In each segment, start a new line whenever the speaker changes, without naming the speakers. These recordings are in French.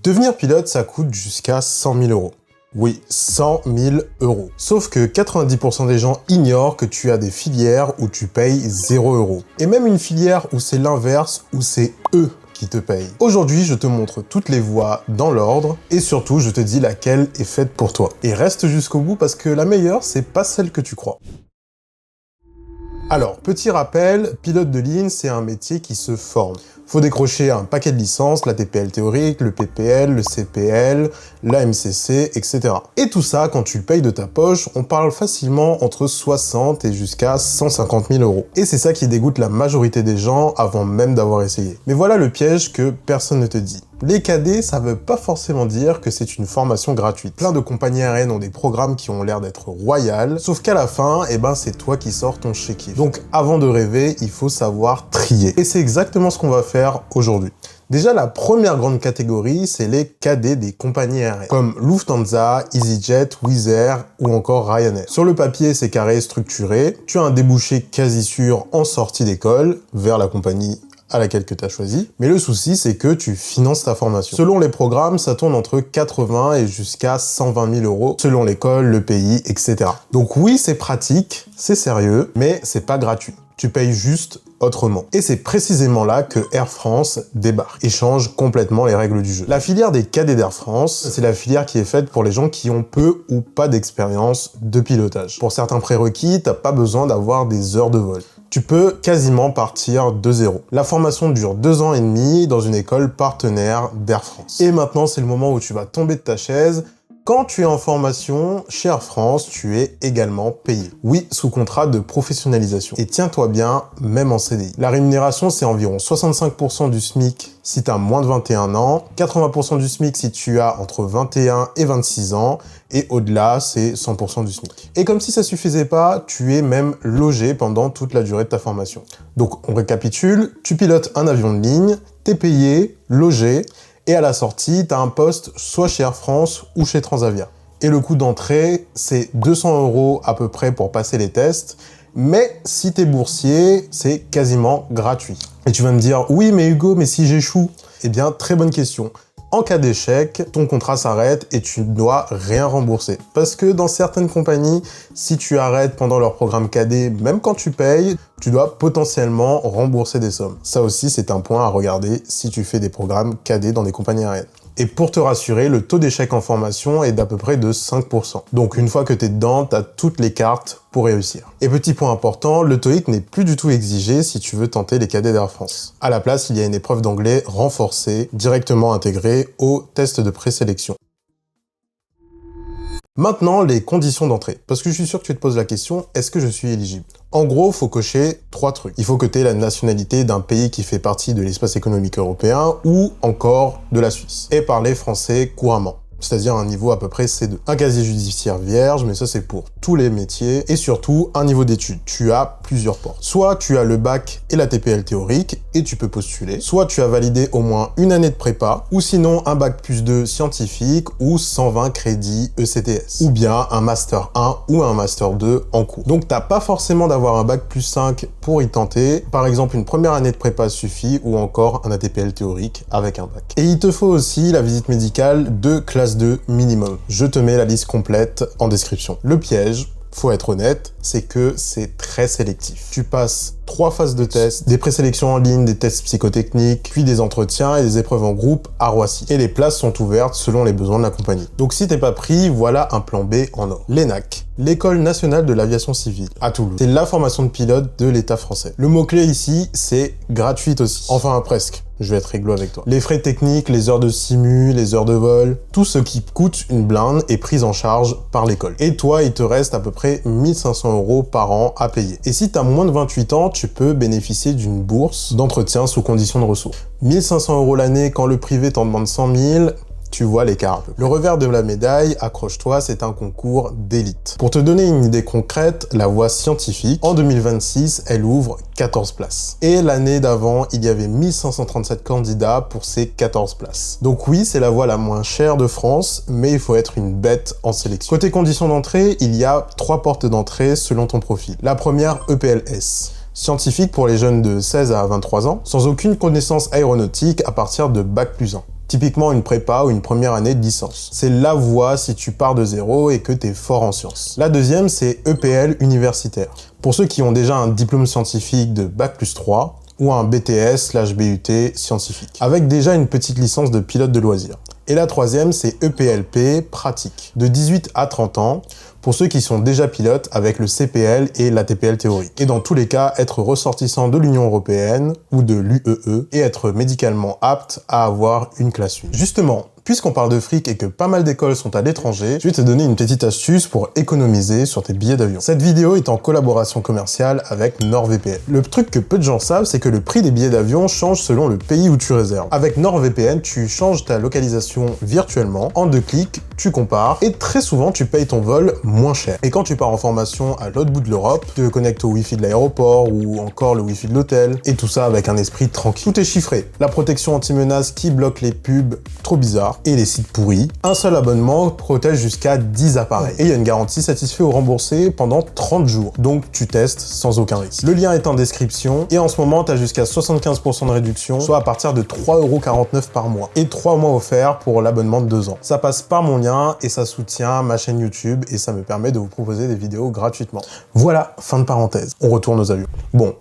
Devenir pilote, ça coûte jusqu'à 100 000 euros. Oui, 100 000 euros. Sauf que 90% des gens ignorent que tu as des filières où tu payes 0 euros. Et même une filière où c'est l'inverse, où c'est eux qui te payent. Aujourd'hui, je te montre toutes les voies dans l'ordre et surtout, je te dis laquelle est faite pour toi. Et reste jusqu'au bout parce que la meilleure, c'est pas celle que tu crois. Alors, petit rappel, pilote de ligne, c'est un métier qui se forme. Faut décrocher un paquet de licences, la TPL théorique, le PPL, le CPL, la MCC, etc. Et tout ça, quand tu le payes de ta poche, on parle facilement entre 60 et jusqu'à 150 000 euros. Et c'est ça qui dégoûte la majorité des gens avant même d'avoir essayé. Mais voilà le piège que personne ne te dit. Les cadets, ça veut pas forcément dire que c'est une formation gratuite. Plein de compagnies aériennes ont des programmes qui ont l'air d'être royales, sauf qu'à la fin, c'est toi qui sors ton chéquier. Donc avant de rêver, il faut savoir trier. Et c'est exactement ce qu'on va faire aujourd'hui. Déjà, la première grande catégorie, c'est les cadets des compagnies aériennes, comme Lufthansa, EasyJet, Wizz Air ou encore Ryanair. Sur le papier, c'est carré, structuré, tu as un débouché quasi sûr en sortie d'école, vers la compagnie à laquelle tu as choisi. Mais le souci, c'est que tu finances ta formation. Selon les programmes, ça tourne entre 80 et jusqu'à 120 000 euros, selon l'école, le pays, etc. Donc oui, c'est pratique, c'est sérieux, mais c'est pas gratuit. Tu payes juste autrement. Et c'est précisément là que Air France débarque et change complètement les règles du jeu. La filière des cadets d'Air France, c'est la filière qui est faite pour les gens qui ont peu ou pas d'expérience de pilotage. Pour certains prérequis, t'as pas besoin d'avoir des heures de vol. Tu peux quasiment partir de zéro. La formation dure 2 ans et demi dans une école partenaire d'Air France. Et maintenant, c'est le moment où tu vas tomber de ta chaise. Quand tu es en formation chez Air France, tu es également payé. Oui, sous contrat de professionnalisation. Et tiens-toi bien, même en CDI. La rémunération, c'est environ 65% du SMIC si tu as moins de 21 ans, 80% du SMIC si tu as entre 21 et 26 ans, et au-delà, c'est 100% du SMIC. Et comme si ça suffisait pas, tu es même logé pendant toute la durée de ta formation. Donc, on récapitule, tu pilotes un avion de ligne, t'es payé, logé, et à la sortie, tu as un poste soit chez Air France ou chez Transavia. Et le coût d'entrée, c'est 200 euros à peu près pour passer les tests, mais si tu es boursier, c'est quasiment gratuit. Et tu vas me dire, oui mais Hugo, mais si j'échoue? Eh bien, très bonne question. En cas d'échec, ton contrat s'arrête et tu ne dois rien rembourser. Parce que dans certaines compagnies, si tu arrêtes pendant leur programme cadet, même quand tu payes, tu dois potentiellement rembourser des sommes. Ça aussi, c'est un point à regarder si tu fais des programmes cadets dans des compagnies aériennes. Et pour te rassurer, le taux d'échec en formation est d'à peu près de 5%. Donc une fois que tu es dedans, tu as toutes les cartes pour réussir. Et petit point important, le TOEIC n'est plus du tout exigé si tu veux tenter les cadets d'Air France. À la place, il y a une épreuve d'anglais renforcée, directement intégrée au test de présélection. Maintenant, les conditions d'entrée. Parce que je suis sûr que tu te poses la question, est-ce que je suis éligible? En gros, il faut cocher 3 trucs. Il faut que tu aies la nationalité d'un pays qui fait partie de l'espace économique européen ou encore de la Suisse. Et parler français couramment. C'est-à-dire un niveau à peu près C2. Un casier judiciaire vierge, mais ça c'est pour tous les métiers, et surtout un niveau d'études. Tu as plusieurs portes. Soit tu as le bac et la TPL théorique, et tu peux postuler, soit tu as validé au moins une année de prépa, ou sinon un bac plus 2 scientifique, ou 120 crédits ECTS, ou bien un master 1 ou un master 2 en cours. Donc t'as pas forcément d'avoir un bac plus 5 pour y tenter, par exemple une première année de prépa suffit, ou encore un ATPL théorique avec un bac. Et il te faut aussi la visite médicale de classe 2 minimum. Je te mets la liste complète en description. Le piège, faut être honnête, c'est que c'est très sélectif. Tu passes 3 phases de tests, des présélections en ligne, des tests psychotechniques, puis des entretiens et des épreuves en groupe à Roissy. Et les places sont ouvertes selon les besoins de la compagnie. Donc si t'es pas pris, voilà un plan B en or. L'ENAC, l'École nationale de l'aviation civile, à Toulouse. C'est la formation de pilote de l'État français. Le mot-clé ici, c'est gratuite aussi. Enfin, presque. Je vais être réglo avec toi. Les frais techniques, les heures de simu, les heures de vol, tout ce qui coûte une blinde est pris en charge par l'école. Et toi, il te reste à peu près 1500 euros par an à payer. Et si tu as moins de 28 ans, tu peux bénéficier d'une bourse d'entretien sous condition de ressources. 1500 euros l'année quand le privé t'en demande 100 000, tu vois l'écart un peu. Le revers de la médaille, accroche-toi, c'est un concours d'élite. Pour te donner une idée concrète, la voie scientifique, en 2026, elle ouvre 14 places. Et l'année d'avant, il y avait 1537 candidats pour ces 14 places. Donc oui, c'est la voie la moins chère de France, mais il faut être une bête en sélection. Côté conditions d'entrée, il y a 3 portes d'entrée selon ton profil. La première, EPLS. Scientifique pour les jeunes de 16 à 23 ans, sans aucune connaissance aéronautique à partir de Bac+1. Typiquement une prépa ou une première année de licence. C'est la voie si tu pars de zéro et que t'es fort en sciences. La deuxième, c'est EPL universitaire. Pour ceux qui ont déjà un diplôme scientifique de Bac+3 ou un BTS/BUT scientifique, avec déjà une petite licence de pilote de loisirs. Et la troisième, c'est EPLP pratique, de 18 à 30 ans, pour ceux qui sont déjà pilotes avec le CPL et l'ATPL théorique. Et dans tous les cas, être ressortissant de l'Union européenne ou de l'UEE et être médicalement apte à avoir une classe 1. Justement, puisqu'on parle de fric et que pas mal d'écoles sont à l'étranger, je vais te donner une petite astuce pour économiser sur tes billets d'avion. Cette vidéo est en collaboration commerciale avec NordVPN. Le truc que peu de gens savent, c'est que le prix des billets d'avion change selon le pays où tu réserves. Avec NordVPN, tu changes ta localisation virtuellement, en 2 clics, tu compares, et très souvent tu payes ton vol moins cher. Et quand tu pars en formation à l'autre bout de l'Europe, tu te connectes au Wi-Fi de l'aéroport ou encore le Wi-Fi de l'hôtel, et tout ça avec un esprit tranquille. Tout est chiffré. La protection anti-menace qui bloque les pubs trop bizarres et les sites pourris. Un seul abonnement protège jusqu'à 10 appareils. Et il y a une garantie satisfait ou remboursée pendant 30 jours. Donc tu testes sans aucun risque. Le lien est en description et en ce moment tu as jusqu'à 75% de réduction, soit à partir de 3,49 € par mois. Et 3 mois offerts pour l'abonnement de 2 ans. Ça passe par mon lien et ça soutient ma chaîne YouTube et ça me permet de vous proposer des vidéos gratuitement. Voilà, fin de parenthèse. On retourne aux avions. Bon.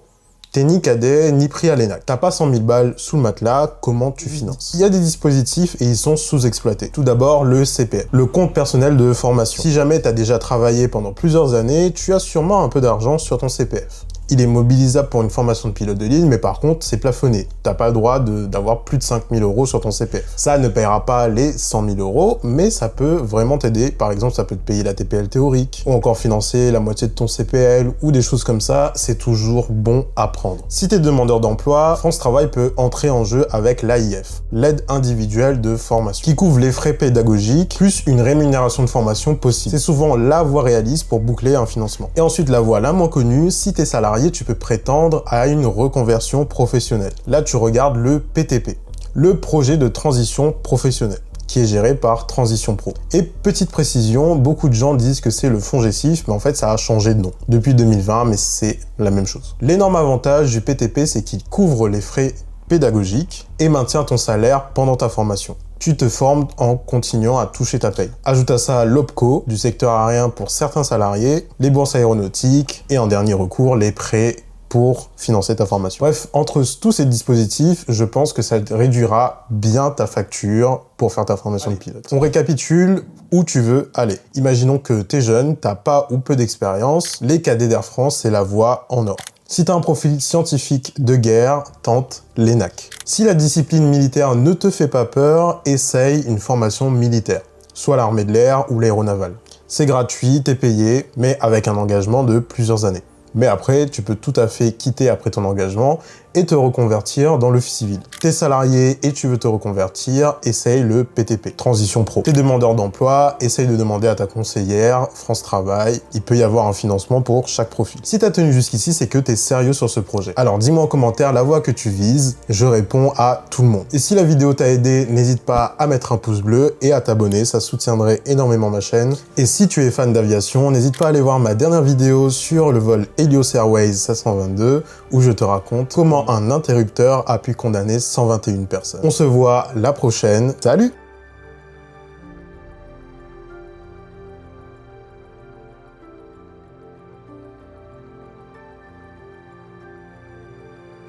T'es ni cadet, ni pris à l'ENAC. T'as pas 100 000 balles sous le matelas, comment tu finances? Il y a des dispositifs et ils sont sous-exploités. Tout d'abord, le CPF, le compte personnel de formation. Si jamais t'as déjà travaillé pendant plusieurs années, tu as sûrement un peu d'argent sur ton CPF. Il est mobilisable pour une formation de pilote de ligne, mais par contre, c'est plafonné. T'as pas le droit d'avoir plus de 5 000 € sur ton CPF. Ça ne paiera pas les 100 000 €, mais ça peut vraiment t'aider. Par exemple, ça peut te payer la TPL théorique, ou encore financer la moitié de ton CPL, ou des choses comme ça. C'est toujours bon à prendre. Si t'es demandeur d'emploi, France Travail peut entrer en jeu avec l'AIF, l'aide individuelle de formation, qui couvre les frais pédagogiques, plus une rémunération de formation possible. C'est souvent la voie réaliste pour boucler un financement. Et ensuite, la voie la moins connue, si t'es salarié, tu peux prétendre à une reconversion professionnelle. Là, tu regardes le PTP, le projet de transition professionnelle, qui est géré par Transition Pro. Et petite précision, beaucoup de gens disent que c'est le FONGECIF, mais en fait, ça a changé de nom depuis 2020, mais c'est la même chose. L'énorme avantage du PTP, c'est qu'il couvre les frais pédagogiques et maintient ton salaire pendant ta formation. Tu te formes en continuant à toucher ta paye. Ajoute à ça l'OPCO du secteur aérien pour certains salariés, les bourses aéronautiques et en dernier recours, les prêts pour financer ta formation. Bref, entre tous ces dispositifs, je pense que ça réduira bien ta facture pour faire ta formation de pilote. On récapitule où tu veux aller. Imaginons que t'es jeune, t'as pas ou peu d'expérience, les cadets d'Air France, c'est la voie en or. Si tu as un profil scientifique de guerre, tente l'ENAC. Si la discipline militaire ne te fait pas peur, essaye une formation militaire, soit l'armée de l'air ou l'aéronavale. C'est gratuit, t'es payé, mais avec un engagement de plusieurs années. Mais après, tu peux tout à fait quitter après ton engagement et te reconvertir dans le civil. T'es salarié et tu veux te reconvertir, essaye le PTP, Transition Pro. T'es demandeur d'emploi, essaye de demander à ta conseillère, France Travail, il peut y avoir un financement pour chaque profil. Si t'as tenu jusqu'ici, c'est que t'es sérieux sur ce projet. Alors dis-moi en commentaire la voie que tu vises, je réponds à tout le monde. Et si la vidéo t'a aidé, n'hésite pas à mettre un pouce bleu et à t'abonner, ça soutiendrait énormément ma chaîne. Et si tu es fan d'aviation, n'hésite pas à aller voir ma dernière vidéo sur le vol Helios Airways 722, où je te raconte comment un interrupteur a pu condamner 121 personnes. On se voit la prochaine. Salut!